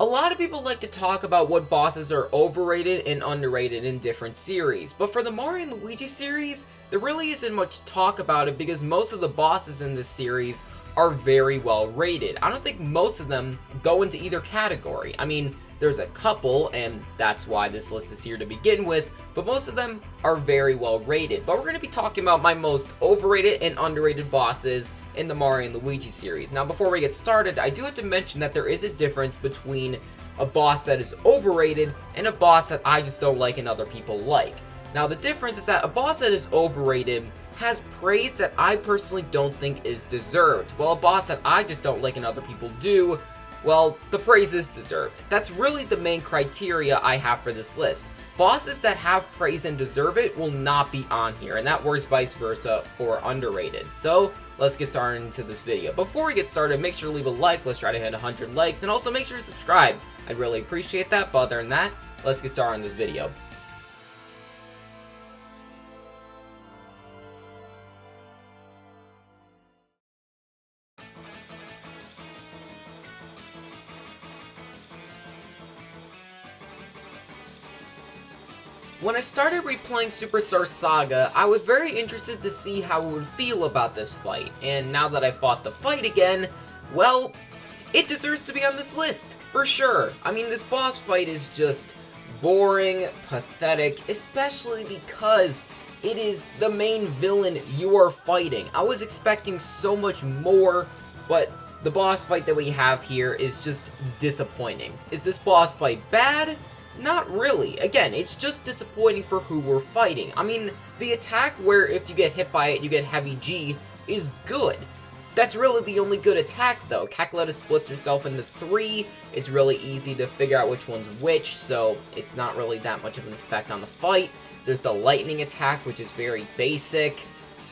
A lot of people like to talk about what bosses are overrated and underrated in different series, but for the Mario and Luigi series, there really isn't much talk about it because most of the bosses in this series are very well rated. I don't think most of them go into either category. I mean, there's a couple, and that's why this list is here to begin with, but most of them are very well rated. But we're going to be talking about my most overrated and underrated bosses in the Mario and Luigi series. Now, before we get started, I do have to mention that there is a difference between a boss that is overrated and a boss that I just don't like and other people like. Now, the difference is that a boss that is overrated has praise that I personally don't think is deserved, while a boss that I just don't like and other people do, well, the praise is deserved. That's really the main criteria I have for this list. Bosses that have praise and deserve it will not be on here, and that works vice versa for underrated. So, let's get started into this video. Before we get started, make sure to leave a like. Let's try to hit 100 likes, and also make sure to subscribe. I'd really appreciate that, but other than that, let's get started on this video. When I started replaying Superstar Saga, I was very interested to see how it would feel about this fight, and now that I fought the fight again, well, it deserves to be on this list, for sure. I mean, this boss fight is just boring, pathetic, especially because it is the main villain you are fighting. I was expecting so much more, but the boss fight that we have here is just disappointing. Is this boss fight bad? Not really. Again, it's just disappointing for who we're fighting. I mean, the attack where if you get hit by it, you get heavy G is good. That's really the only good attack, though. Cackletta splits herself into 3. It's really easy to figure out which one's which, so it's not really that much of an effect on the fight. There's the lightning attack, which is very basic,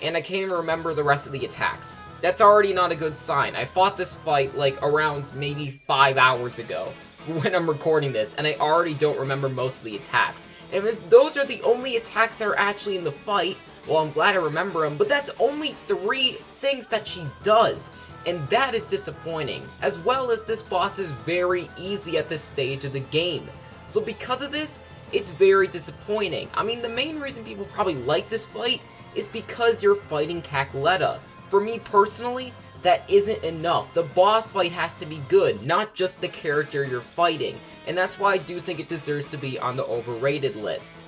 and I can't even remember the rest of the attacks. That's already not a good sign. I fought this fight, like, around maybe 5 hours ago when I'm recording this, and I already don't remember most of the attacks. And if those are the only attacks that are actually in the fight, well, I'm glad I remember them, but that's only 3 things that she does, and that is disappointing, as well as this boss is very easy at this stage of the game. So because of this, it's very disappointing. I mean, the main reason people probably like this fight is because you're fighting Cackletta. For me personally, that isn't enough. The boss fight has to be good, not just the character you're fighting, and that's why I do think it deserves to be on the overrated list.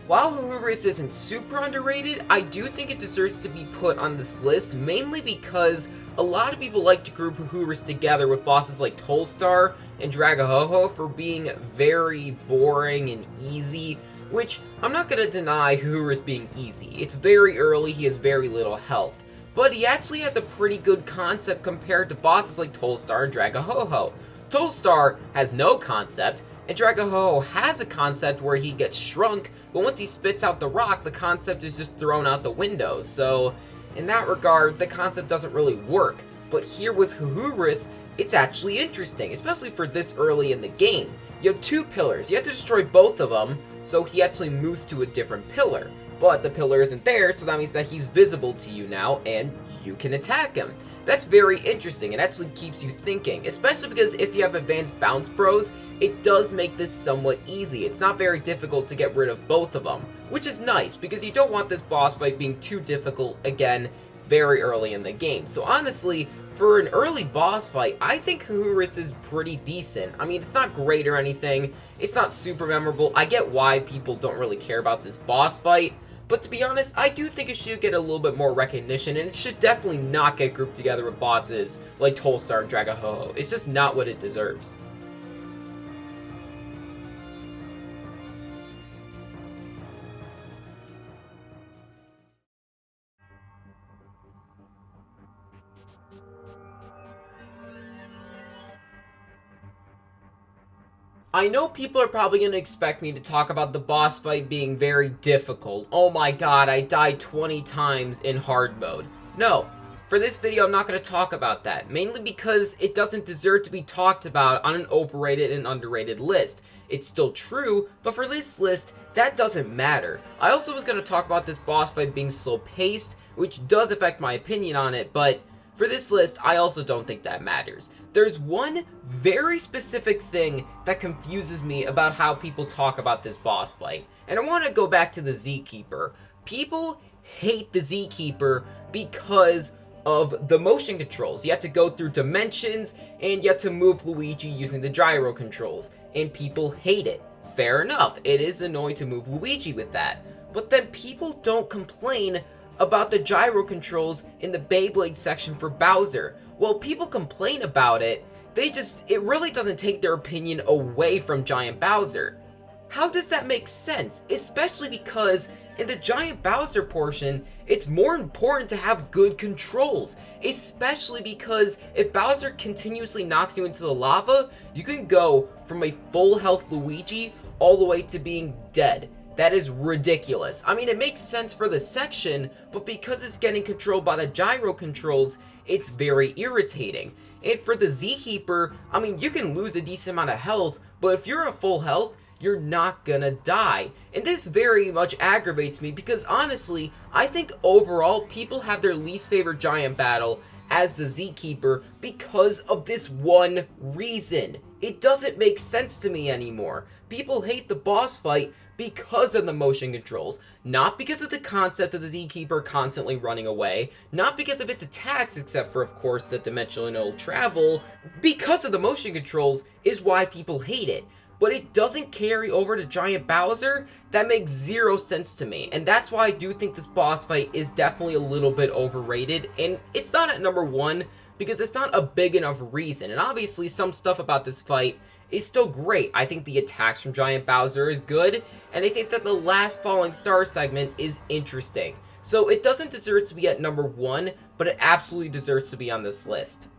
While Hubris isn't super underrated, I do think it deserves to be put on this list, mainly because a lot of people like to group Hubris together with bosses like Tolstar and Dragahoho for being very boring and easy, which I'm not going to deny Hubris being easy. It's very early, he has very little health, but he actually has a pretty good concept compared to bosses like Tolstar and Dragahoho. Tolstar has no concept, and Dragahoho has a concept where he gets shrunk, but once he spits out the rock, the concept is just thrown out the window. So, in that regard, the concept doesn't really work. But here with Hubris, it's actually interesting, especially for this early in the game. You have 2 pillars, you have to destroy both of them, so he actually moves to a different pillar. But the pillar isn't there, so that means that he's visible to you now, and you can attack him. That's very interesting. It actually keeps you thinking, especially because if you have advanced bounce bros, it does make this somewhat easy. It's not very difficult to get rid of both of them, which is nice because you don't want this boss fight being too difficult, again, very early in the game. So honestly, for an early boss fight, I think Hubris is pretty decent. I mean, it's not great or anything. It's not super memorable. I get why people don't really care about this boss fight, but to be honest, I do think it should get a little bit more recognition, and it should definitely not get grouped together with bosses like Tolstar and Dragahoho. It's just not what it deserves. I know people are probably going to expect me to talk about the boss fight being very difficult. Oh my god, I died 20 times in hard mode. No, for this video I'm not going to talk about that, mainly because it doesn't deserve to be talked about on an overrated and underrated list. It's still true, but for this list, that doesn't matter. I also was going to talk about this boss fight being slow paced, which does affect my opinion on it, but for this list, I also don't think that matters. There's one very specific thing that confuses me about how people talk about this boss fight, and I want to go back to the Z-Keeper. People hate the Z-Keeper because of the motion controls. You have to go through dimensions, and you have to move Luigi using the gyro controls, and people hate it. Fair enough, it is annoying to move Luigi with that, but then people don't complain about the gyro controls in the Beyblade section for Bowser. Well, people complain about it, it really doesn't take their opinion away from Giant Bowser. How does that make sense? Especially because in the Giant Bowser portion, it's more important to have good controls. Especially because if Bowser continuously knocks you into the lava, you can go from a full health Luigi all the way to being dead. That is ridiculous. I mean, it makes sense for the section, but because it's getting controlled by the gyro controls, it's very irritating. And for the Z-Keeper, I mean, you can lose a decent amount of health, but if you're at full health, you're not gonna die. And this very much aggravates me because honestly, I think overall, people have their least favorite giant battle as the Z-Keeper because of this one reason. It doesn't make sense to me anymore. People hate the boss fight because of the motion controls, not because of the concept of the Z-Keeper constantly running away, not because of its attacks, except for, of course, the dimensional travel. Because of the motion controls is why people hate it. But it doesn't carry over to Giant Bowser. That makes zero sense to me, and that's why I do think this boss fight is definitely a little bit overrated, and it's not at number 1 because it's not a big enough reason. And obviously some stuff about this fight is still great. I think the attacks from Giant Bowser is good, and I think that the last falling star segment is interesting. So it doesn't deserve to be at number 1, but it absolutely deserves to be on this list.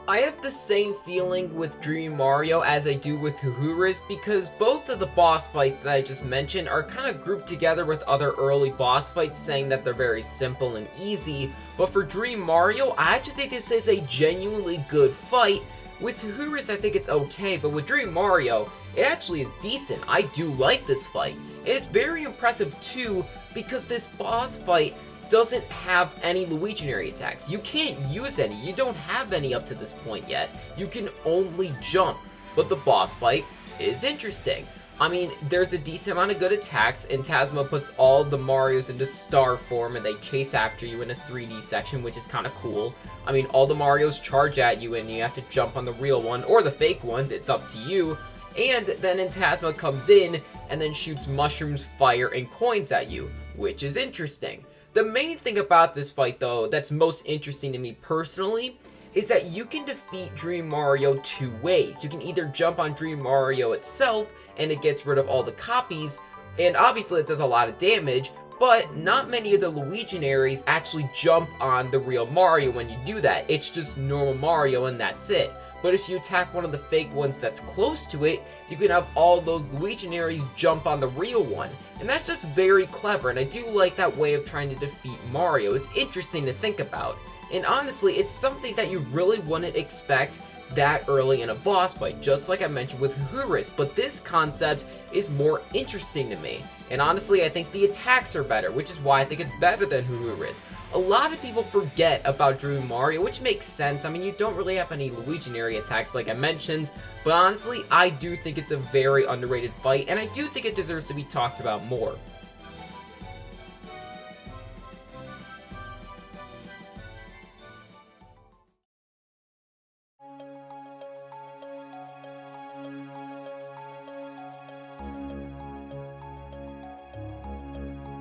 I have the same feeling with Dream Mario as I do with Huhuris because both of the boss fights that I just mentioned are kind of grouped together with other early boss fights saying that they're very simple and easy, but for Dream Mario, I actually think this is a genuinely good fight. With Huhuris, I think it's okay, but with Dream Mario, it actually is decent. I do like this fight, and it's very impressive too because this boss fight doesn't have any Luiginary attacks. You can't use any. You don't have any up to this point yet. You can only jump. But the boss fight is interesting. I mean, there's a decent amount of good attacks, and Tazma puts all the Marios into star form, and they chase after you in a 3D section, which is kind of cool. I mean, all the Marios charge at you, and you have to jump on the real one, or the fake ones, it's up to you. And then Tazma comes in, and then shoots mushrooms, fire, and coins at you, which is interesting. The main thing about this fight, though, that's most interesting to me personally, is that you can defeat Dream Mario 2 ways. You can either jump on Dream Mario itself, and it gets rid of all the copies, and obviously it does a lot of damage, but not many of the Luiginaries actually jump on the real Mario when you do that. It's just normal Mario, and that's it. But if you attack one of the fake ones that's close to it, you can have all those Luiginaries jump on the real one. And that's just very clever, and I do like that way of trying to defeat Mario. It's interesting to think about. And honestly, it's something that you really wouldn't expect that early in a boss fight, just like I mentioned with Huhuris, but this concept is more interesting to me. And honestly, I think the attacks are better, which is why I think it's better than Huhuris. A lot of people forget about Dream Mario, which makes sense. I mean, you don't really have any Luiginary attacks like I mentioned, but honestly, I do think it's a very underrated fight, and I do think it deserves to be talked about more.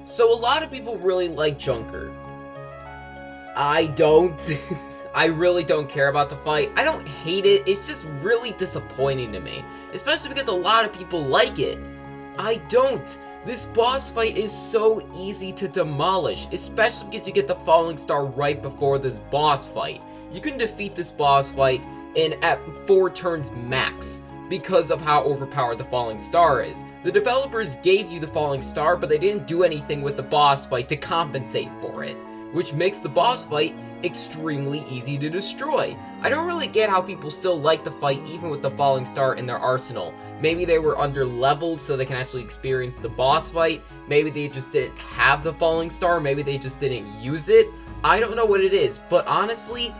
So a lot of people really like Junker. I don't. I really don't care about the fight. I don't hate it, it's just really disappointing to me. Especially because a lot of people like it. I don't. This boss fight is so easy to demolish, especially because you get the falling star right before this boss fight. You can defeat this boss fight at 4 turns max because of how overpowered the falling star is. The developers gave you the falling star, but they didn't do anything with the boss fight to compensate for it, which makes the boss fight extremely easy to destroy. I don't really get how people still like the fight even with the falling star in their arsenal. Maybe they were under leveled so they can actually experience the boss fight. Maybe they just didn't have the falling star. Maybe they just didn't use it. I don't know what it is, but honestly,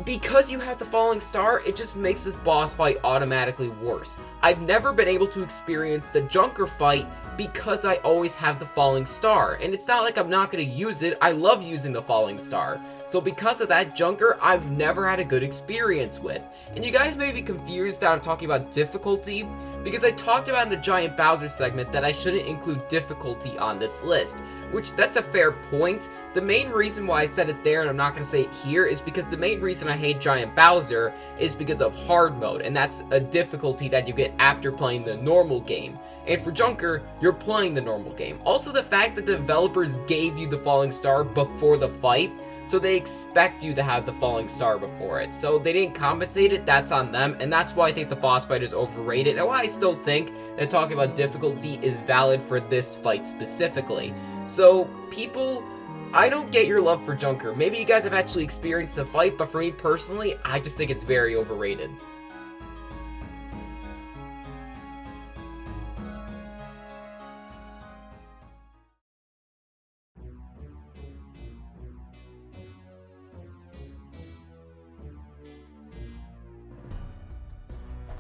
because you have the falling star, it just makes this boss fight automatically worse. I've never been able to experience the Junker fight because I always have the falling star, and it's not like I'm not going to use it. I love using the falling star. So because of that, Junker I've never had a good experience with. And you guys may be confused that I'm talking about difficulty, because I talked about in the Giant Bowser segment that I shouldn't include difficulty on this list, which that's a fair point. The main reason why I said it there and I'm not going to say it here is because the main reason I hate Giant Bowser is because of hard mode, and that's a difficulty that you get after playing the normal game. And for Junker, you're playing the normal game. Also, the fact that the developers gave you the falling star before the fight, so they expect you to have the falling star before it. So they didn't compensate it, that's on them, and that's why I think the boss fight is overrated, and why I still think that talking about difficulty is valid for this fight specifically. So, people, I don't get your love for Junker. Maybe you guys have actually experienced the fight, but for me personally, I just think it's very overrated.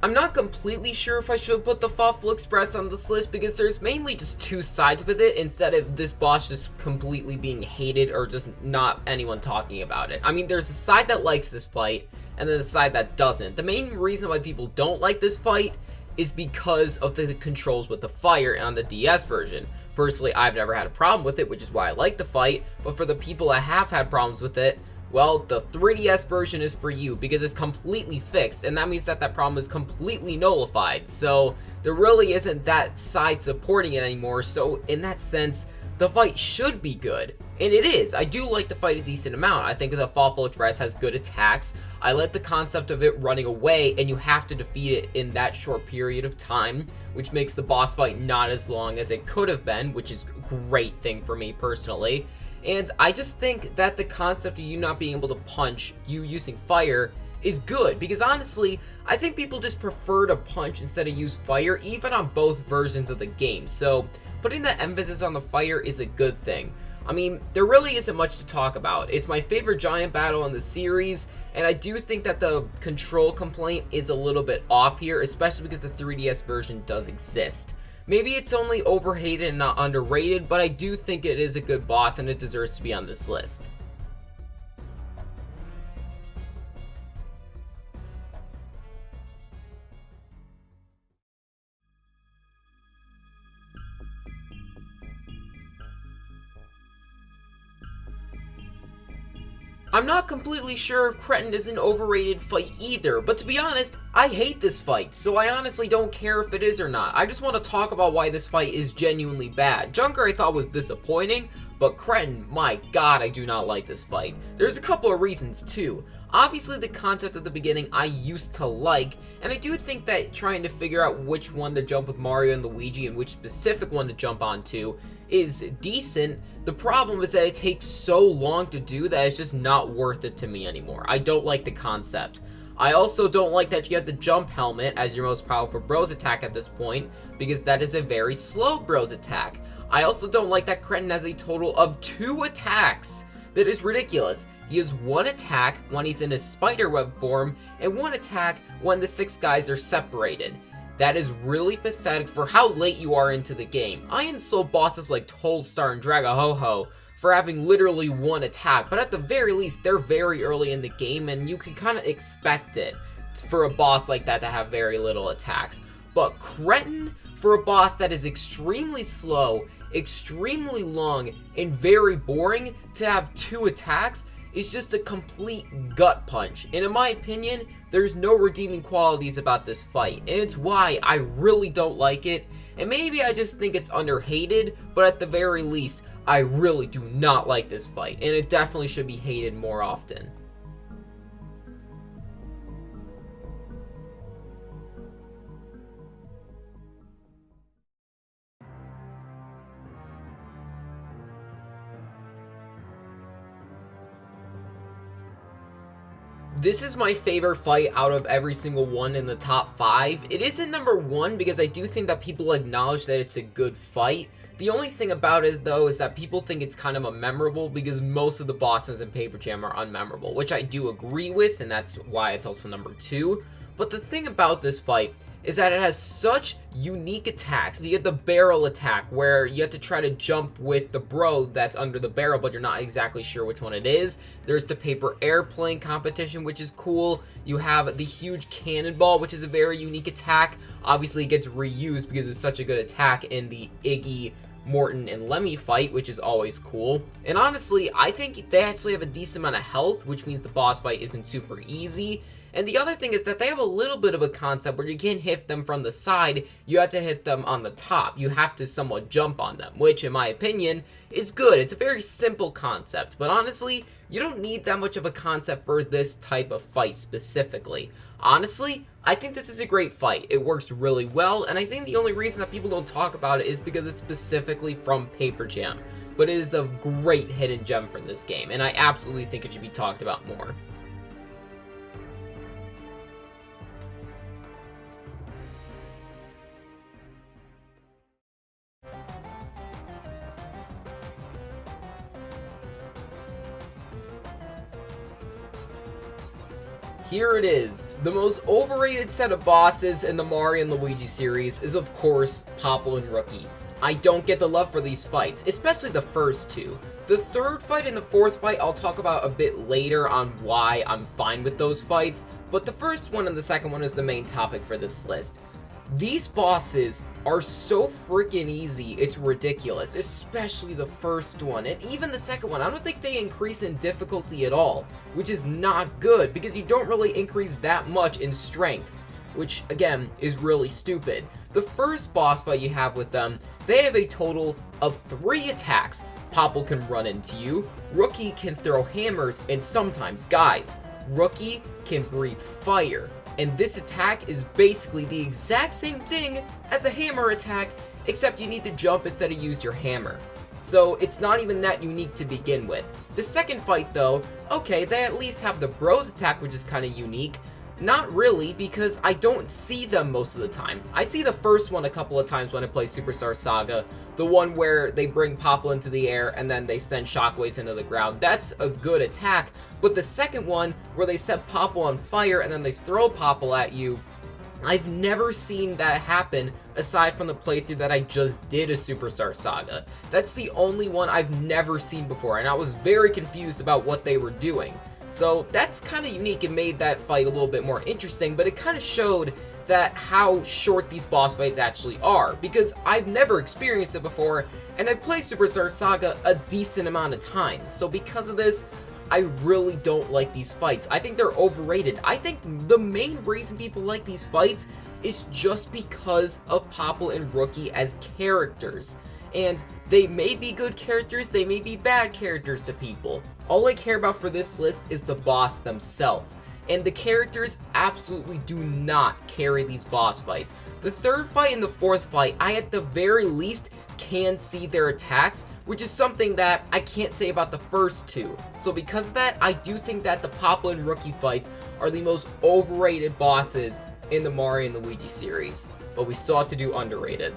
I'm not completely sure if I should put the Fawful Express on this list because there's mainly just 2 sides with it instead of this boss just completely being hated or just not anyone talking about it. I mean, there's a side that likes this fight and then a side that doesn't. The main reason why people don't like this fight is because of the controls with the fire on the DS version. Personally, I've never had a problem with it, which is why I like the fight, but for the people that have had problems with it, well, the 3DS version is for you because it's completely fixed, and that means that that problem is completely nullified. So there really isn't that side supporting it anymore. So in that sense, the fight should be good, and it is. I do like the fight a decent amount. I think the Fawful Express has good attacks. I like the concept of it running away, and you have to defeat it in that short period of time, which makes the boss fight not as long as it could have been, which is a great thing for me personally. And I just think that the concept of you not being able to punch, you using fire, is good. Because honestly, I think people just prefer to punch instead of use fire, even on both versions of the game. So putting that emphasis on the fire is a good thing. I mean, there really isn't much to talk about. It's my favorite giant battle in the series, and I do think that the control complaint is a little bit off here, especially because the 3DS version does exist. Maybe it's only overhated and not underrated, but I do think it is a good boss and it deserves to be on this list. I'm not completely sure if Cretin is an overrated fight either, but to be honest, I hate this fight, so I honestly don't care if it is or not. I just want to talk about why this fight is genuinely bad. Junker I thought was disappointing, but Cretin, my god, I do not like this fight. There's a couple of reasons too. Obviously the concept at the beginning I used to like, and I do think that trying to figure out which one to jump with Mario and Luigi and which specific one to jump onto is decent. The problem is that it takes so long to do that it's just not worth it to me anymore. I don't like the concept. I also don't like that you have the jump helmet as your most powerful bros attack at this point, because that is a very slow bros attack. I also don't like that Cretin has a total of 2 attacks. That is ridiculous. He has 1 attack when he's in his spiderweb form, and 1 attack when the 6 guys are separated. That is really pathetic for how late you are into the game. I insult bosses like Tolstar and Dragahoho for having literally 1 attack, but at the very least, they're very early in the game, and you can kind of expect it for a boss like that to have very little attacks. But Cretin, for a boss that is extremely slow, extremely long, and very boring, to have 2 attacks is just a complete gut punch. And in my opinion, there's no redeeming qualities about this fight, and it's why I really don't like it. and maybe I just think it's underhated, but at the very least, I really do not like this fight, and it definitely should be hated more often. This is my favorite fight out of every single one in the top 5. It isn't number 1 because I do think that people acknowledge that it's a good fight. The only thing about it, though, is that people think it's kind of unmemorable because most of the bosses in Paper Jam are unmemorable, which I do agree with, and that's why it's also number 2. But the thing about this fight is that it has such unique attacks. You get the barrel attack, where you have to try to jump with the bro that's under the barrel, but you're not exactly sure which one it is. There's the paper airplane competition, which is cool. You have the huge cannonball, which is a very unique attack. Obviously, it gets reused because it's such a good attack in the Iggy, Morton, and Lemmy fight, which is always cool. And honestly, I think they actually have a decent amount of health, which means the boss fight isn't super easy. And the other thing is that they have a little bit of a concept where you can't hit them from the side, you have to hit them on the top. You have to somewhat jump on them, which in my opinion is good. It's a very simple concept, but honestly, you don't need that much of a concept for this type of fight specifically. Honestly, I think this is a great fight. It works really well, and I think the only reason that people don't talk about it is because it's specifically from Paper Jam. But it is a great hidden gem from this game, and I absolutely think it should be talked about more. Here it is. The most overrated set of bosses in the Mario and Luigi series is, of course, Popple and Rookie. I don't get the love for these fights, especially the first two. The third fight and the fourth fight I'll talk about a bit later on why I'm fine with those fights, but the first one and the second one is the main topic for this list. These bosses are so freaking easy, it's ridiculous, especially the first one, and even the second one. I don't think they increase in difficulty at all, which is not good, because you don't really increase that much in strength, which, again, is really stupid. The first boss fight you have with them, they have a total of 3 attacks. Popple can run into you, Rookie can throw hammers, and sometimes, guys, Rookie can breathe fire. And this attack is basically the exact same thing as a hammer attack, except you need to jump instead of use your hammer. So it's not even that unique to begin with. The second fight though, okay, they at least have the bros attack, which is kind of unique. Not really, because I don't see them most of the time. I see the first one a couple of times when I play Superstar Saga, the one where they bring Popple into the air and then they send shockwaves into the ground. That's a good attack, but the second one, where they set Popple on fire and then they throw Popple at you, I've never seen that happen aside from the playthrough that I just did of Superstar Saga. That's the only one I've never seen before, and I was very confused about what they were doing. So that's kind of unique and made that fight a little bit more interesting, but it kind of showed that how short these boss fights actually are, because I've never experienced it before, and I've played Superstar Saga a decent amount of times. So because of this, I really don't like these fights. I think they're overrated. I think the main reason people like these fights is just because of Popple and Rookie as characters. And they may be good characters, they may be bad characters to people. All I care about for this list is the boss themselves. And the characters absolutely do not carry these boss fights. The third fight and the fourth fight, I at the very least can see their attacks, which is something that I can't say about the first two. So because of that, I do think that the Popple and Rookie fights are the most overrated bosses in the Mario and Luigi series. But we still have to do underrated.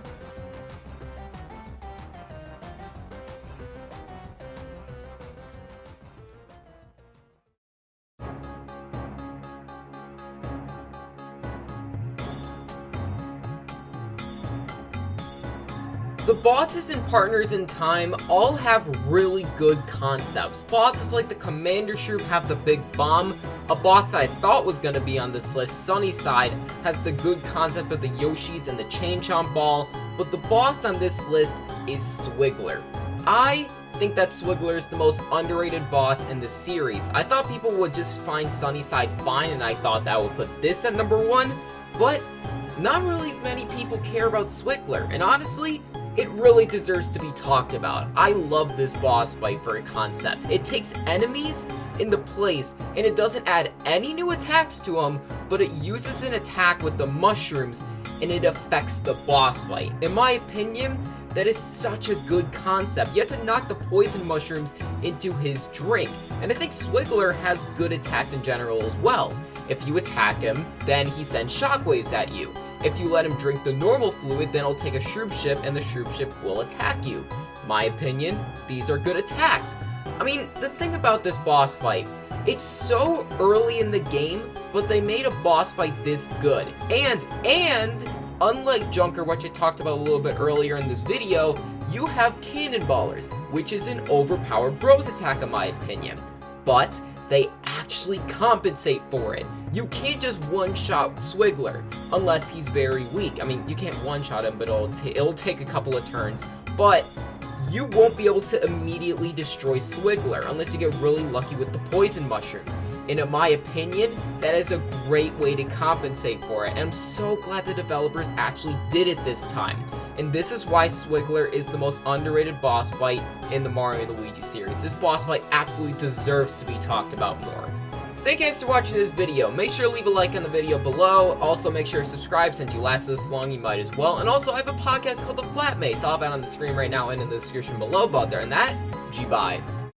The bosses and partners in Time all have really good concepts. Bosses like the Commander Shroob have the big bomb. A boss that I thought was going to be on this list, Sunnyside, has the good concept of the Yoshis and the Chain Chomp Ball. But the boss on this list is Swiggler. I think that Swiggler is the most underrated boss in the series. I thought people would just find Sunnyside fine, and I thought that would put this at number 1. But not really many people care about Swiggler, and honestly, it really deserves to be talked about. I love this boss fight for a concept. It takes enemies into place, and it doesn't add any new attacks to them, but it uses an attack with the mushrooms, and it affects the boss fight. In my opinion, that is such a good concept. You have to knock the poison mushrooms into his drink, and I think Swiggler has good attacks in general as well. If you attack him, then he sends shockwaves at you. If you let him drink the normal fluid, then he'll take a Shroob ship, and the Shroob ship will attack you. My opinion, these are good attacks. I mean, the thing about this boss fight, it's so early in the game, but they made a boss fight this good. And unlike Junker, which I talked about a little bit earlier in this video, you have Cannonballers, which is an overpowered bros attack in my opinion. But they actually compensate for it. You can't just one-shot Swiggler unless he's very weak. I mean, you can't one-shot him, but it'll take a couple of turns. But you won't be able to immediately destroy Swiggler unless you get really lucky with the poison mushrooms. And in my opinion, that is a great way to compensate for it. And I'm so glad the developers actually did it this time. And this is why Swiggler is the most underrated boss fight in the Mario and Luigi series. This boss fight absolutely deserves to be talked about more. Thank you guys for watching this video. Make sure to leave a like on the video below. Also, make sure to subscribe. Since you lasted this long, you might as well. And also, I have a podcast called The Flatmates. All about on the screen right now and in the description below. But other than that, G-bye.